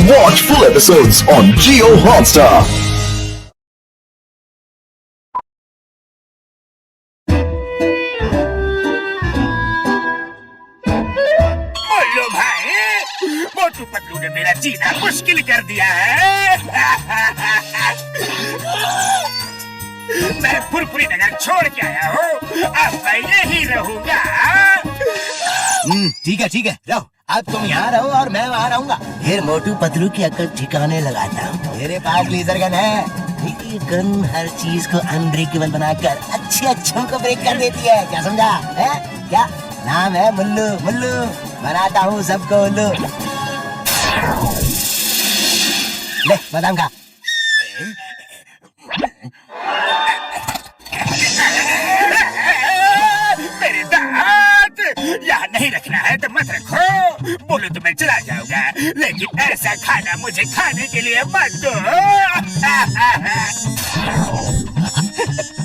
Watch full episodes on Jio Hotstar. बोलो भाई, मोटू पतलू ने मेरा जीना मुश्किल कर दिया है। मैं फुरफुरी नगर छोड़ के आया हूँ, अब मैं यही रहूंगा। ठीक है रहो। अब तुम यहाँ रहो और मैं वहाँ रहूंगा। फिर मोटू पतलू की अकल ठिकाने लगाता हूँ। मेरे पास लेजर गन है। ये गन हर चीज को अनब्रेकेबल बनाकर अच्छों को ब्रेक कर देती है। क्या समझा है? क्या नाम है? मुल्लू। मुल्लू बनाता हूँ सबको उल्लू। ले बादाम खा। मेरे दांत यहाँ नहीं रखना है तो मत रखो। बोलो तो मैं चला जाऊंगा, लेकिन ऐसा खाना मुझे खाने के लिए मत दो।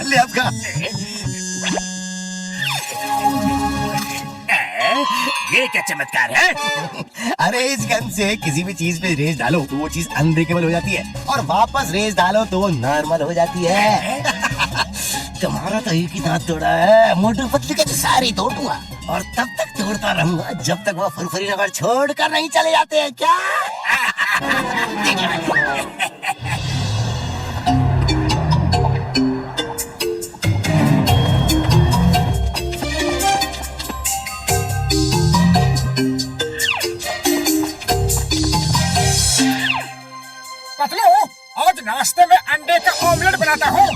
ले अब खा। ये क्या चमत्कार है? अरे इस गन से किसी भी चीज पे रेस डालो तो वो चीज अनब्रेकेबल हो जाती है, और वापस रेस डालो तो वो नॉर्मल हो जाती है। तुम्हारा तो एक ही दांत तोड़ा है, मोटू पतलू के तो सारे तोड़ दूंगा, और तब तक तोड़ता रहूंगा जब तक वो फुरफुरी नगर छोड़ कर नहीं चले जाते हैं। क्या? पतलू, आज नाश्ते में अंडे का ऑमलेट बनाता हूँ।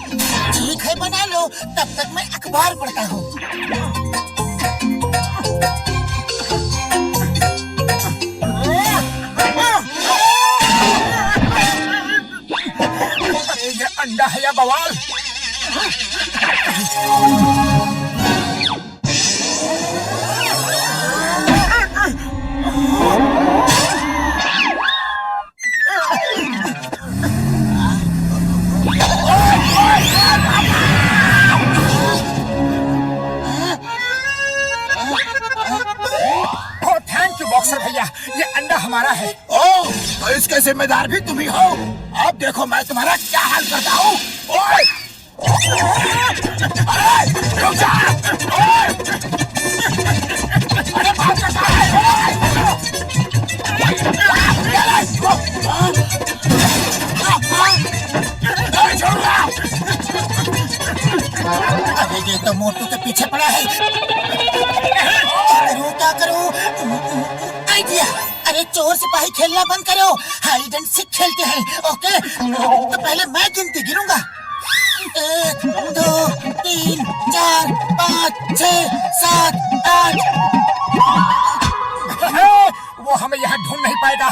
ठीक है बना लो, तब तक मैं अखबार पढ़ता हूँ। ये अंडा है या बवाल? बॉक्सर भैया, ये अंडा हमारा है। ओह, तो इसके जिम्मेदार भी तुम ही हो। अब देखो मैं तुम्हारा क्या हाल करता हूँ। ओए! रुक जा! ओए! अरे भाग सकता है! अरे ये तो मोटू के पीछे पड़ा है। क्या करूं? आइडिया! अरे चोर सिपाही खेलना बंद करो, हाइड एंड सीक खेलते हैं। ओके, तो पहले मैं गिनती गिनूंगा। 1, 2, 3, 4, 5, 6, 7, 8। वो हमें यहाँ ढूंढ नहीं पाएगा।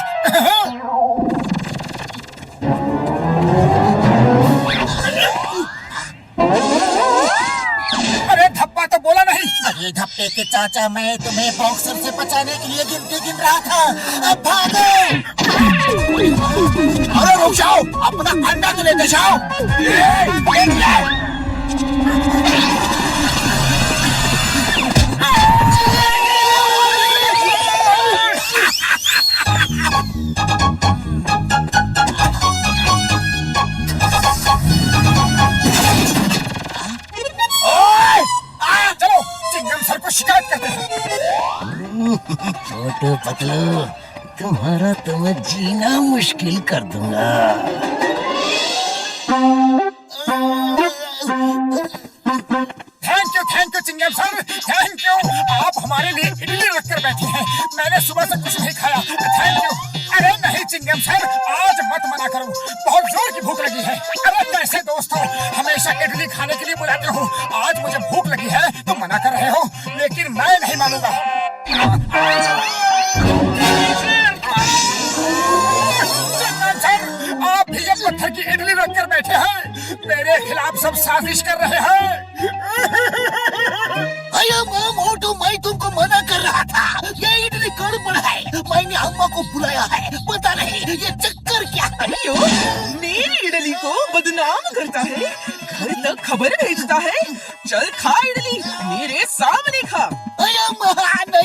अरे धप्पा तो बोला नहीं। अरे धप्पे के चाचा, मैं तुम्हें बॉक्सर से बचाने के लिए गिनती गिन रहा था। अब भागो! अरे रुक जाओ, अपना अंडा तो लेते जाओ। चलो चिंगम सर को शिकायत करते हैं। मोटू पतलू, तुम्हारा तो मैं जीना मुश्किल कर दूंगा। थैंक यू चिंगम सर, थैंक यू। आप हमारे लिए इडली रखकर बैठे हैं। मैंने सुबह से कुछ नहीं खाया। Thank you. अरे नहीं चिंगम सर, आज मत मना करो, बहुत जोर की भूख लगी है। अरे कैसे दोस्त हो, हमेशा इडली खाने के लिए बुलाते हो। आज मुझे भूख लगी है तो मना कर रहे हो, लेकिन मैं नहीं मानूंगा। चिंगम सर, आप भी ये पत्थर की इडली रखकर बैठे हैं, मेरे खिलाफ सब साजिश कर रहे हैं। मोटू, मैं तुमको मना कर रहा था, ये इडली गड़बड़ है। मैंने अम्मा को बुलाया है, पता नहीं ये चक्कर क्या है। मेरी इडली को बदनाम करता है, घर तक खबर भेजता है। चल खा इडली, मेरे सामने खा।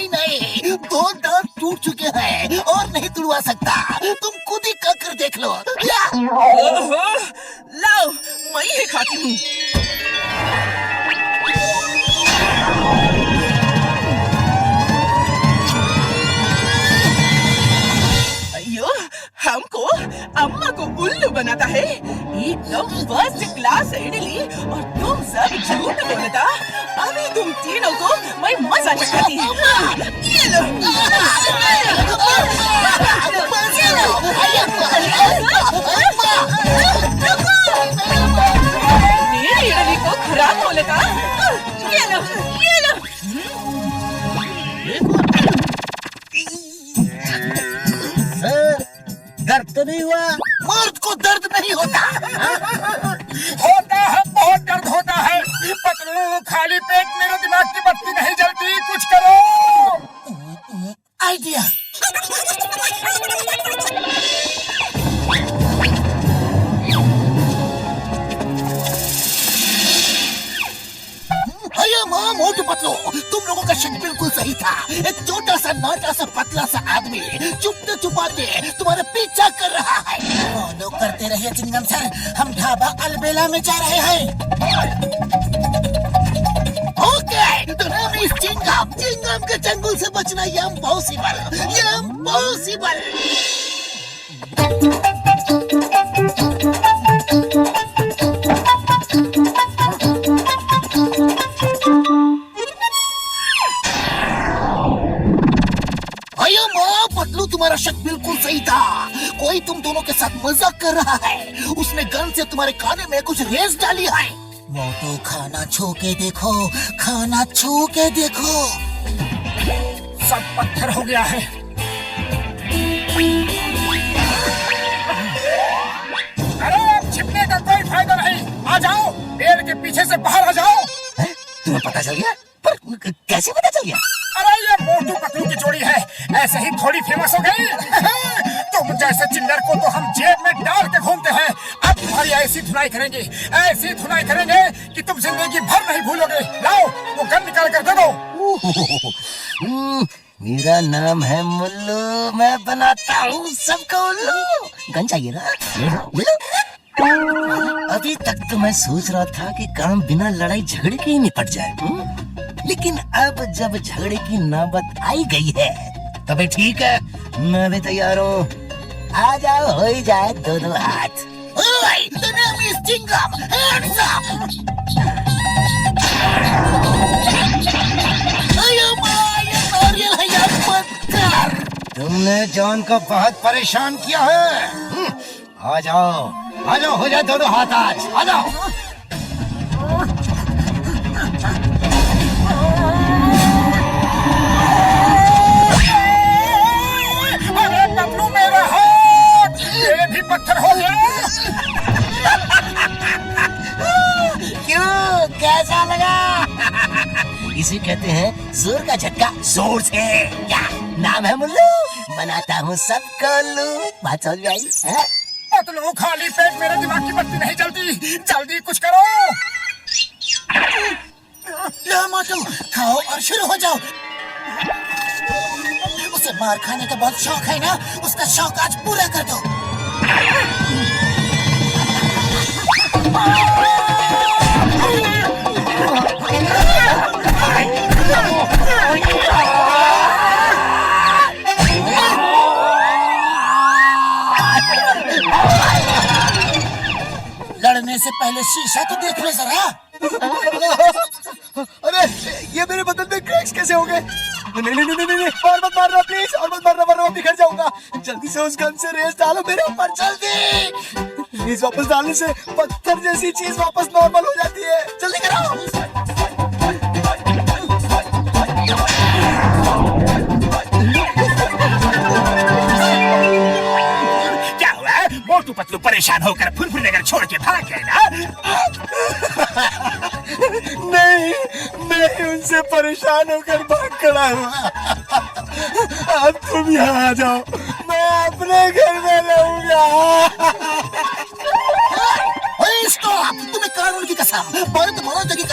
नहीं, 2 दांत टूट चुके हैं और नहीं खुलवा सकता। तुम खुद ही कर देख लो। ओहो, लाओ मैं ही खाती हूँ। अयो, हमको अम्मा को उल्लू बनाता है। एकदम फर्स्ट क्लास इडली और तुम सब झूठ बोलता। अभी तुम तीनों को मैं मजा चखाती। ये लो। मेरी इडली को खराब बोलता। ये लो, ये लो। सर, दर्द तो नहीं हुआ? मर्द को दर्द नहीं होता। होता है, बहुत दर्द होता है। पतलू, खाली पेट मेरे दिमाग की बत्ती नहीं जलती, कुछ करो। आइडिया। अरे माँ, मोटू पतलू, तुम लोगों का शक बिल्कुल सही था। एक छोटा सा नाटा सा पतला सा आदमी चुपते छुपाते तुम्हारा पीछा कर रहा है। फॉलो करते रहिए चिंगम सर, हम ढाबा अलबेला में जा रहे हैं। ओके, तो नाम इस चिंगम के चंगुल से बचना इम्पॉसिबल। अयो माँ, पतलू तुम्हारा शक बिल्कुल सही था। कोई तुम दोनों के साथ मजाक कर रहा है। उसने गन से तुम्हारे खाने में कुछ रेस डाली है। मोटू, खाना छू के देखो, खाना छू के देखो। सब पत्थर हो गया है। अरे अब छिपने का कोई फायदा नहीं। आ जाओ, पेड़ के पीछे से बाहर आ जाओ। तुम्हें पता चल गया? पर कैसे पता चल गया? अरे ये मोटू पतलू की जोड़ी है, ऐसे ही थोड़ी फेमस हो गई। तुम जैसे चिल्लर को तो हम जेब में डाल के घूमते हैं। अब तुम्हारी ऐसी धुनाई करेंगे कि तुम जिंदगी भर नहीं भूलोगे। लाओ वो गन निकाल कर दे दो। मेरा नाम है मुल्लू, मैं बनाता हूँ सबको उल्लू। गन चाहिए ना? ले लो। अभी तक तो मैं सोच रहा था कि काम बिना लड़ाई झगड़े के ही निपट जाए। लेकिन अब जब झगड़े की नौबत आई गई है, तभी ठीक है, मैं भी तैयार हूँ। आ जाओ, हो ही जाए दोनों हाथ। ओए, the name is Chingam. Hands up. अयो माँ, ये नारियल है या पत्थर? तुमने जॉन को बहुत परेशान किया है। आ जाओ, हो जाए दोनों हाथ आज। आ जाओ। अरे पतलू, मेरा हाथ ये भी पत्थर हो गया। क्यों, कैसा लगा? इसे कहते हैं जोर का झटका जोर से। क्या नाम है मुल्लू, बनाता हूँ सबको उल्लू। बात समझ में आई? पतलू, खाली पेट मेरे दिमाग की बत्ती नहीं जलती, जल्दी कुछ करो। लो मोटू, खाओ और शुरू हो जाओ। उसे मार खाने का बहुत शौक है ना, उसका शौक आज पूरा कर दो। लड़ने से पहले शीशा तो देख लो जरा। अरे ये मेरे बदन में क्रैक्स कैसे हो गए? नहीं, और मत मारना प्लीज, और मत मारना, वरना मैं बिखर जाऊंगा। जल्दी से उस गन से रेस डालो मेरे ऊपर, जल्दी। रेस वापस डालने से पत्थर जैसी चीज वापस नॉर्मल हो जाती है। जल्दी करो। क्या हुआ? मोटू पतलू परेशान होकर फुरफुर लेकर छोड़ के भाग गए ना? नहीं, मैं उनसे परेशान होकर भाग खड़ा हुआ। अब तुम यहाँ आ जाओ, मैं अपने घर में रहूंगा। स्टॉप! तुम्हें कानून की कसम, भारत मानवता की